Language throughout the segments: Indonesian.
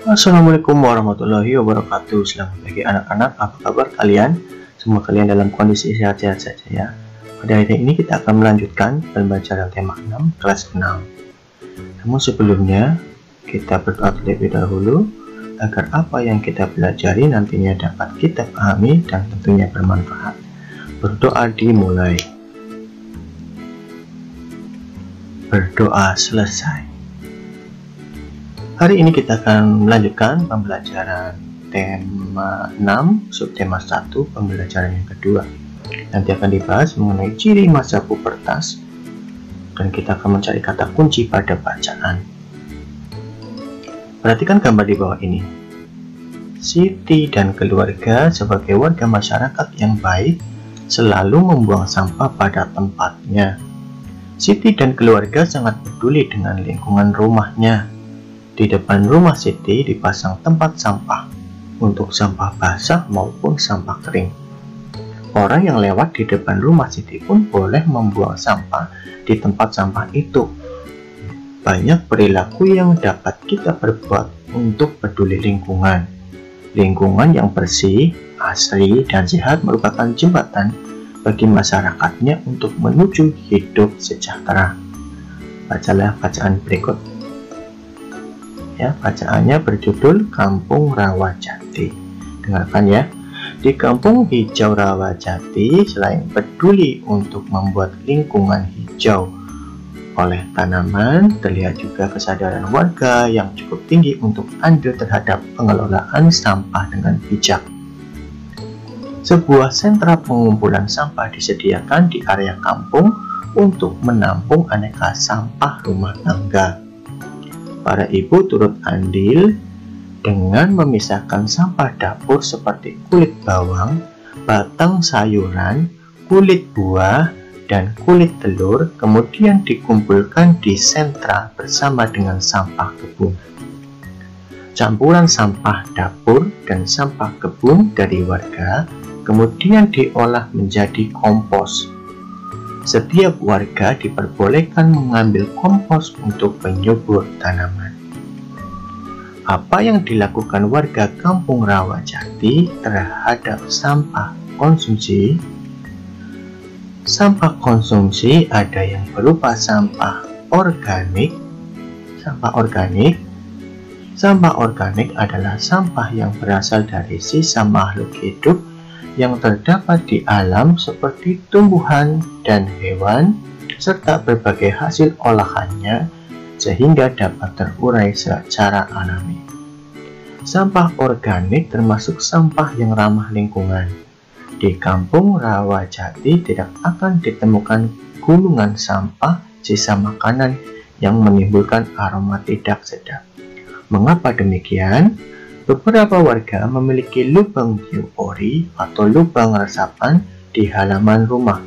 Assalamualaikum warahmatullahi wabarakatuh. Selamat pagi anak-anak, apa kabar kalian? Semoga kalian dalam kondisi sehat-sehat saja ya. Pada hari ini kita akan melanjutkan pembelajaran tema 6 kelas 6. Namun sebelumnya kita berdoa terlebih dahulu agar apa yang kita pelajari nantinya dapat kita pahami dan tentunya bermanfaat. Berdoa dimulai. Berdoa selesai. Hari ini kita akan melanjutkan pembelajaran tema 6, subtema 1, pembelajaran yang kedua. Nanti akan dibahas mengenai ciri masa pubertas, dan kita akan mencari kata kunci pada bacaan. Perhatikan gambar di bawah ini. Siti dan keluarga sebagai warga masyarakat yang baik selalu membuang sampah pada tempatnya. Siti dan keluarga sangat peduli dengan lingkungan rumahnya. Di depan rumah Siti dipasang tempat sampah untuk sampah basah maupun sampah kering. Orang yang lewat di depan rumah Siti pun boleh membuang sampah di tempat sampah itu. Banyak perilaku yang dapat kita perbuat untuk peduli lingkungan. Lingkungan yang bersih, asri, dan sehat merupakan jembatan bagi masyarakatnya untuk menuju hidup sejahtera. Bacalah bacaan berikut. Ya, bacaannya berjudul Kampung Rawajati. Dengarkan ya. Di Kampung Hijau Rawajati, selain peduli untuk membuat lingkungan hijau oleh tanaman, terlihat juga kesadaran warga yang cukup tinggi untuk andil terhadap pengelolaan sampah dengan bijak. Sebuah sentra pengumpulan sampah disediakan di area kampung untuk menampung aneka sampah rumah tangga. Para ibu turut andil dengan memisahkan sampah dapur seperti kulit bawang, batang sayuran, kulit buah, dan kulit telur, kemudian dikumpulkan di sentra bersama dengan sampah kebun. Campuran sampah dapur dan sampah kebun dari warga kemudian diolah menjadi kompos. Setiap warga diperbolehkan mengambil kompos untuk penyubur tanaman. Apa yang dilakukan warga Kampung Rawajati terhadap sampah konsumsi? Sampah konsumsi ada yang berupa sampah organik. Sampah organik adalah sampah yang berasal dari sisa makhluk hidup yang terdapat di alam seperti tumbuhan dan hewan, serta berbagai hasil olahannya sehingga dapat terurai secara alami. Sampah organik termasuk sampah yang ramah lingkungan. Di Kampung Rawajati tidak akan ditemukan gulungan sampah sisa makanan yang menimbulkan aroma tidak sedap. Mengapa demikian? Beberapa warga memiliki lubang biopori atau lubang resapan di halaman rumah.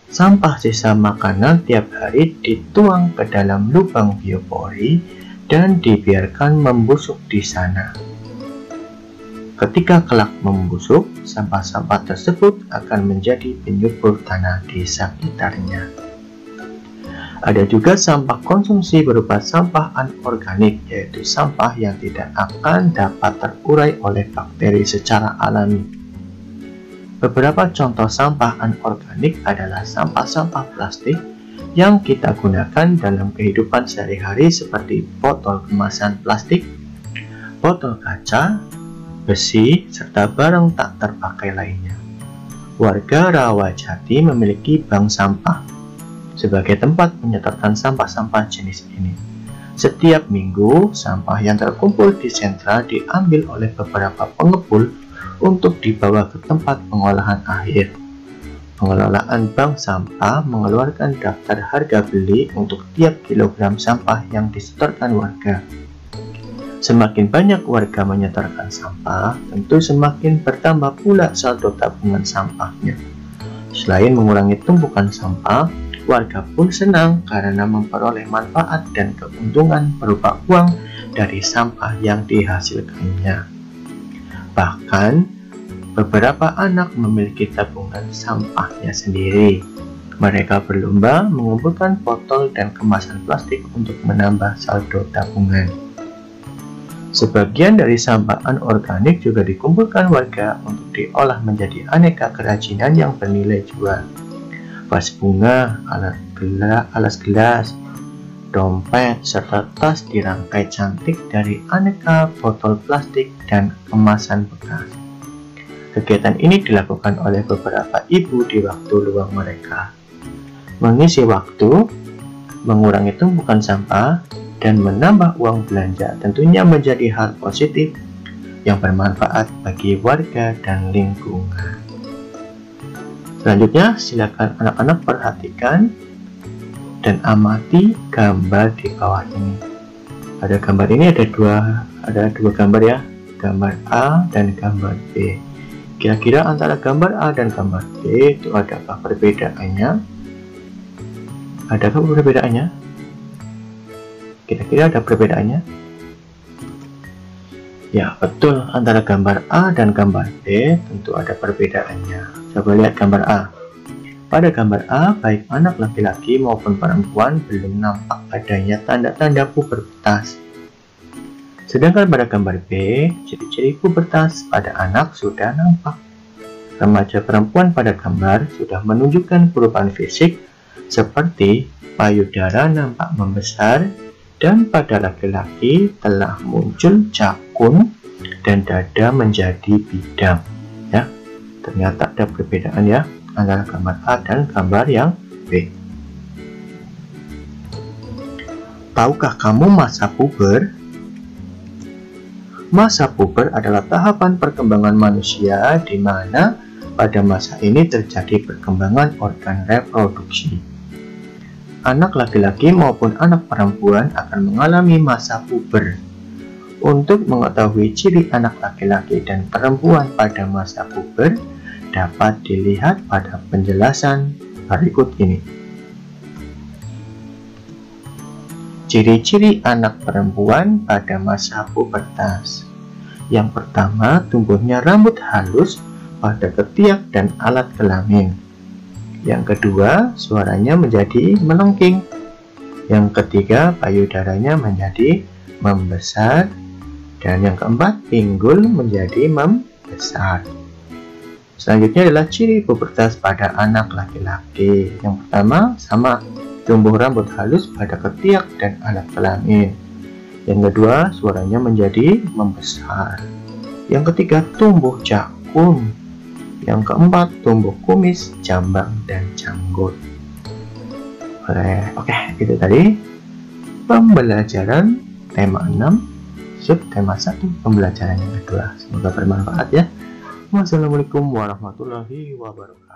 Sampah sisa makanan tiap hari dituang ke dalam lubang biopori dan dibiarkan membusuk di sana. Ketika kelak membusuk, sampah-sampah tersebut akan menjadi penyubur tanah di sekitarnya. Ada juga sampah konsumsi berupa sampah anorganik, yaitu sampah yang tidak akan dapat terurai oleh bakteri secara alami. Beberapa contoh sampah anorganik adalah sampah-sampah plastik yang kita gunakan dalam kehidupan sehari-hari seperti botol kemasan plastik, botol kaca, besi, serta barang tak terpakai lainnya. Warga Rawajati memiliki bank sampah sebagai tempat menyetorkan sampah-sampah jenis ini. Setiap minggu, sampah yang terkumpul di sentra diambil oleh beberapa pengepul untuk dibawa ke tempat pengolahan akhir. Pengelolaan bank sampah mengeluarkan daftar harga beli untuk tiap kilogram sampah yang disetorkan warga. Semakin banyak warga menyetorkan sampah, tentu semakin bertambah pula saldo tabungan sampahnya. Selain mengurangi tumpukan sampah, warga pun senang karena memperoleh manfaat dan keuntungan berupa uang dari sampah yang dihasilkannya. Bahkan, beberapa anak memiliki tabungan sampahnya sendiri. Mereka berlomba mengumpulkan botol dan kemasan plastik untuk menambah saldo tabungan. Sebagian dari sampah anorganik juga dikumpulkan warga untuk diolah menjadi aneka kerajinan yang bernilai jual. Vas bunga, alas gelas, dompet, serta tas dirangkai cantik dari aneka botol plastik dan kemasan bekas. Kegiatan ini dilakukan oleh beberapa ibu di waktu luang mereka. Mengisi waktu, mengurangi tumpukan sampah, dan menambah uang belanja tentunya menjadi hal positif yang bermanfaat bagi warga dan lingkungan. Selanjutnya, silakan anak-anak perhatikan dan amati gambar di bawah ini. Pada gambar ini ada dua gambar ya, gambar A dan gambar B. Kira-kira antara gambar A dan gambar B itu adakah perbedaannya? Adakah perbedaannya? Kira-kira ada perbedaannya? Ya, betul. Antara gambar A dan gambar B tentu ada perbedaannya. Coba lihat gambar A. Pada gambar A, baik anak laki-laki maupun perempuan belum nampak adanya tanda-tanda pubertas. Sedangkan pada gambar B, ciri-ciri pubertas pada anak sudah nampak. Remaja perempuan pada gambar sudah menunjukkan perubahan fisik seperti payudara nampak membesar, dan pada laki-laki telah muncul jakun dan dada menjadi bidang. Ya, ternyata ada perbedaan ya antara gambar A dan gambar yang B. Tahukah kamu masa puber? Masa puber adalah tahapan perkembangan manusia di mana pada masa ini terjadi perkembangan organ reproduksi. Anak laki-laki maupun anak perempuan akan mengalami masa puber. Untuk mengetahui ciri anak laki-laki dan perempuan pada masa puber dapat dilihat pada penjelasan berikut ini. Ciri-ciri anak perempuan pada masa pubertas. Yang pertama, tumbuhnya rambut halus pada ketiak dan alat kelamin. Yang kedua, suaranya menjadi melengking. Yang ketiga, payudaranya menjadi membesar. Dan yang keempat, pinggul menjadi membesar. Selanjutnya adalah ciri pubertas pada anak laki-laki. Yang pertama, sama, tumbuh rambut halus pada ketiak dan alat kelamin. Yang kedua, suaranya menjadi membesar. Yang ketiga, tumbuh jakun. Yang keempat, tumbuh kumis, jambang, dan janggut. Oke, itu tadi pembelajaran tema 6, subtema 1, pembelajaran yang kedua. Semoga bermanfaat ya. Wassalamualaikum warahmatullahi wabarakatuh.